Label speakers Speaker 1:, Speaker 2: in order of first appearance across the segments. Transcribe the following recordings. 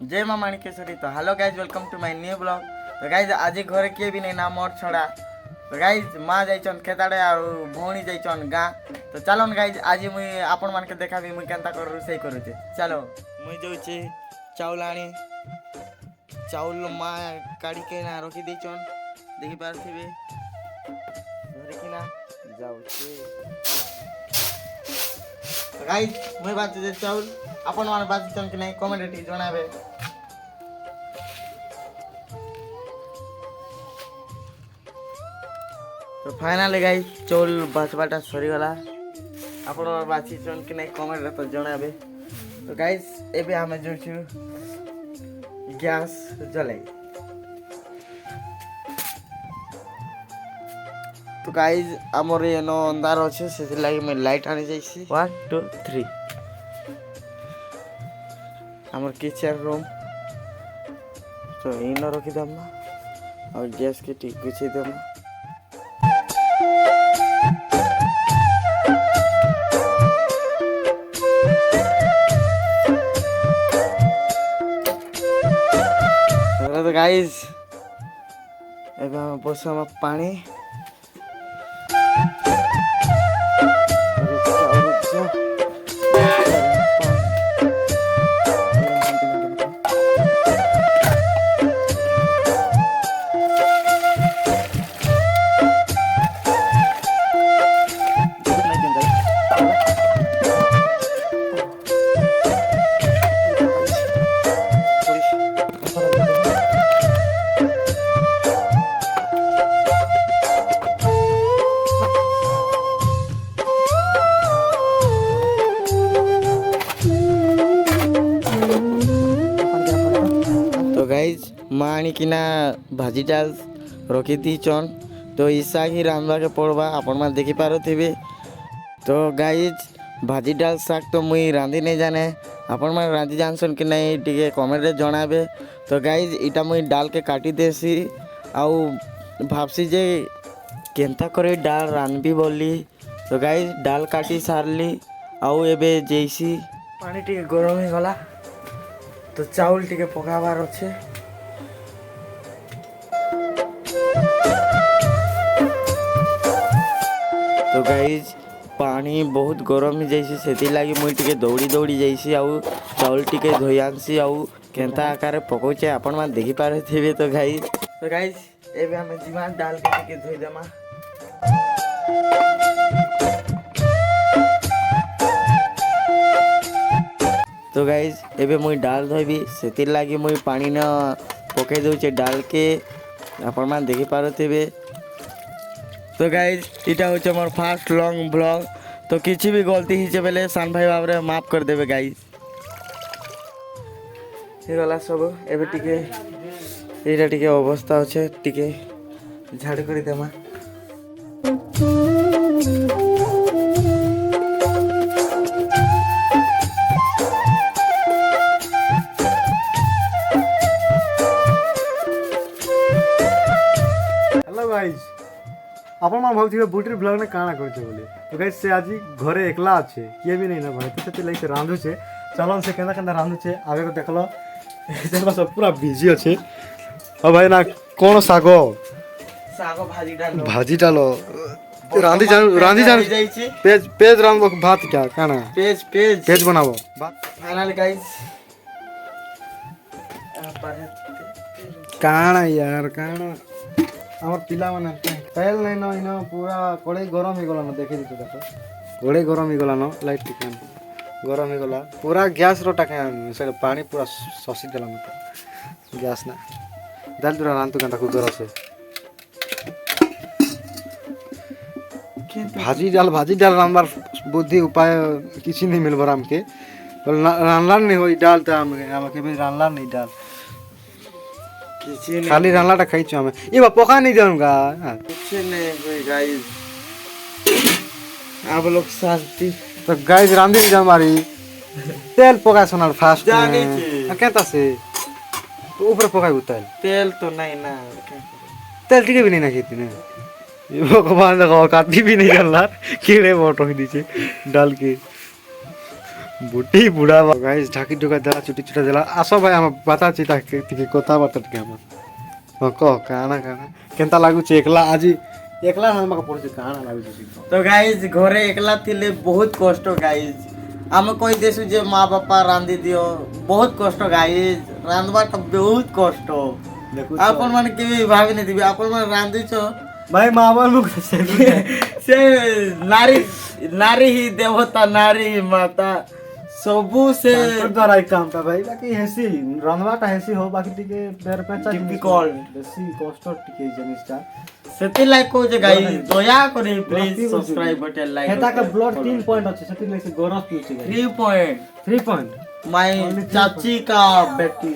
Speaker 1: जय माँ माणिकेश्वरी। तो hello guys, welcome to my new blog. तो गाइज आज घरे किए भी नहीं ना मोर छड़ा। तो गाइज माँ जाइछन खेताड़े और भौणी जाइछन गाँ। तो चलो गाइज आज मुई आपण मान के देखाबी मुई केनता कर रोषेई करूचे। चलो मुई जाउचे चाउल आनी। चाउल माँ काढ़ी के ना रखी देछन, देखि पारथिबे। धरिकी ना जाउचे। तो गाइज मुई बाचे चाउल आपण मान बाचन कि नहीं कमेंट टी जणाबे। तो फाइनाली गाइस चौल बाछबाटा सरीगला। आपण बाछीछन कि नहीं कमेंट रे तो जणाबे। तो गाइस एबे हमें जोछु गैस जलाई। तो गाइस हमर एनो अंधार अछि से लागि मैं लाइट आनी जाइसी। 1 2 3 हमर किचन रूम। तो इनो रखि दम और गैस के टिक गुछि दम। तो गाइस एबे हम बसम पानी। तो गाइज माँ आनिकिना भाजी डाल रखी दीचन। तो ईसा ही रांधवा के पड़वा आपण मान देखी पारुथिबे। तो गाइज भाजी डाल शाक तो मुई रांधि नहीं जाने। आपण मान रांधि जानसन कि नहीं टिके कमेंट रे जणाबे। तो गाइज इटा मुई डाल के काटी देसी आउ भाबसी जे केनता करे डाल रांधबी बोली। तो गाइज डाल काटी सारली आउ एबे जेसी पानी टिके गरम हो गला। तो चाउल टिके पकाबार अच्छे। तो गाइज पानी बहुत गरम ही जाइसी सेति लागी मुई टिके दौड़ी दौड़ी जाइसी आउ चाउल टिके धोई आनसी आउ केनता आकार पकोचे आपण मान देखि पारथिबे। तो गाइज एबे हम जीवा डाल के टिके धोई देमा। तो गाइज एबे मुई डाल धोबी सेति लागी मुई पानी न पके दउचे डाल के आपण मान देखि पारथिबे। तो गाइज इटा होचे मोर फर्स्ट लॉन्ग ब्लॉग। तो किछि भी गलती हिचे बेले सान भाई बाबरे माफ कर देबे गाइज। हे गला सब एबे टिके एटा टिके अवस्था होचे टिके झाड़ करि देमा।
Speaker 2: हेलो गाइज आपण मान भाबथिबे बुटीर ब्लॉग ने काना करछे बोली। तो गाइज से आज घरे एकला अच्छे किए भी नहीं ना भाई। तो सेति लागि से रांधु छे। चलन से केना केना रांधु छे आगे को देखलो। देखलो सब पूरा बिजी अच्छे। अब भाई ना कोन सागो
Speaker 1: सागो
Speaker 2: भाजी डालो रांधी जान
Speaker 1: जाइछि।
Speaker 2: पेज रांधबो भात क्या काना पेज बनाबो भात
Speaker 1: फाइनल गाइज
Speaker 2: काना यार काना हमर पिला माने तेल नहीं न इनो पूरा कड़ाई गरम हो गला न देखि दितो देखो कड़ाई गरम हो गला न लाइट टिकान गरम हो गला पूरा गैस रो टाके से पानी पूरा ससी देला न गैस ना दाल दूरा रांतु कंटा कुकर से भाजी डाल रांबार बुद्धि उपाय किसी नहीं मिल बराम के रानला नहीं होई डाल त हम के भी रानला नहीं डाल खाली रानलाटा खाइछु हमें ये बा पका नहीं जाऊंगा
Speaker 1: कुछ नहीं कोई गाइस आप लोग शांति।
Speaker 2: तो गाइस रांधी नहीं जा मारी तेल पका सोनाल फास्ट
Speaker 1: जाने के
Speaker 2: केता से ऊपर पकाई उताल
Speaker 1: तेल तो नहीं ना
Speaker 2: तेल टिके भी नहीं ना खेती ने ये भगवान देखो काटी भी नहीं करला कीड़े बोट रख दीचे डाल के बुटी बुढ़ा गाइस ढाकी ढुका देला चुटी चुटा देला आसो भाई हम पता चिता के कथा बात के हम कह काना काना केनता लागु छे एकला आज एकला हम का पड़छ काना लागु छे
Speaker 1: तो गाइज घरे एकला थिले बहुत कष्ट गाइज आम कही देसु जे माँ बापा रांधि दियो बहुत कष्ट गाइज रांधवाटा बहुत कष्ट
Speaker 2: देखु
Speaker 1: आपन माने केबे भाबी नै दिबे आपन माने रांधि छ
Speaker 2: भाई मावा मुख से
Speaker 1: से नारी नारी ही देवता नारी ही माता सबू से
Speaker 2: द्वारा ही काम था भाई बाकी हेसी रंधवाटा हेसी हो बाकी टिके पैर पेचा
Speaker 1: Difficult.
Speaker 2: बेसी कष्ट टिके जिनिसटा
Speaker 1: सेति लाइक को जे गाइज दया करे प्लीज सब्सक्राइब बटन लाइक
Speaker 2: हेता का ब्लड 3 पॉइंट अछि सेति ले से गरस पिउछि
Speaker 1: 3 पॉइंट
Speaker 2: 3 पॉइंट
Speaker 1: माय चाची का बेटी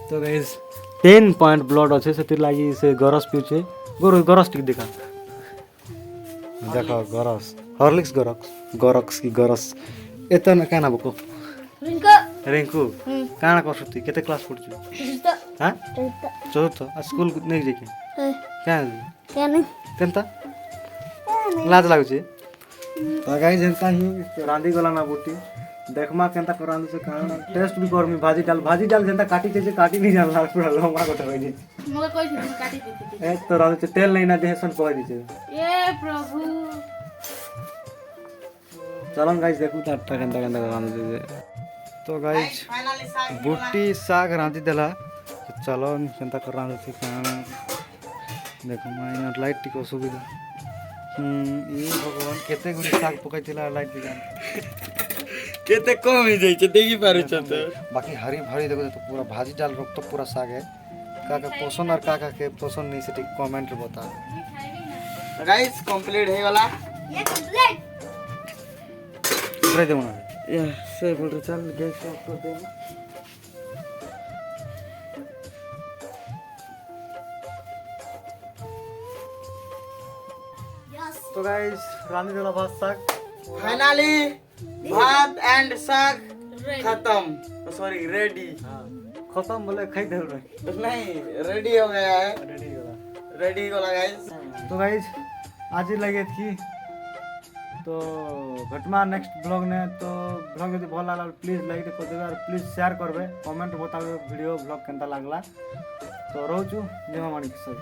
Speaker 2: तो गाइस 10 पॉइंट ब्लड अछि सेति लागि से गरस पिउछि गरस टिक देखा देखो गरस हॉर्लिक्स गरक्स की गरस एतन काना बको रिंकू काना करसुती केते क्लास पढछु हां चौथ आ स्कूल नै जेके काना केनता लाज लागुछि तो गाइस जनता ही रांधी गला ना बुटी देखमा केनता करांदु से काना टेस्ट भी करमी भाजी डाल जनता काटी छे काटी नहीं जानला पूरा लंबा कटा होई छै
Speaker 3: मगर कोई थी काटी देती थी
Speaker 2: ए तो रांधु छे तेल नहीं ना देहसन पकाई दी छे
Speaker 3: ये प्रभु
Speaker 2: चलो गाइस देखू त अट्ठा घंटा रांधु छे तो गाइस बुट्टी साग रांधी देला तो चलो केनता कर रांधु छे काना देखो माइना लाइट टिको सुविधा ए भगवान केते गुडी साग पकाइतिला लाइट दिगा
Speaker 1: केते कम ही जाई छै देखि पारु छ त
Speaker 2: बाकी हरी भरी देखो तो पूरा भाजी डाल रोक तो पूरा साग है काका पसंद और काका के पसंद नहीं से कमेंट रे बता
Speaker 1: गाइस कंप्लीट हे वाला
Speaker 3: ये कंप्लीट
Speaker 2: इधर दे मना
Speaker 1: या से बोल रहे चल गैस ऑफ कर दे
Speaker 2: तो गाइस रानी देला भात साग
Speaker 1: फाइनली भात एंड साग खत्म सॉरी रेडी
Speaker 2: खत्म बोले खाई दे रे
Speaker 1: नहीं रेडी हो गया है
Speaker 2: रेडी होला
Speaker 1: रेडी हो गया गाइस
Speaker 2: तो गाइस आज ही लगे थी तो घटमा नेक्स्ट ब्लॉग ने तो ब्लॉग यदि भल लागला प्लीज लाइक कर देबे और प्लीज शेयर करबे कमेंट बताबे वीडियो ब्लॉग केनता लागला तो रहूछु जय मां माणिक सर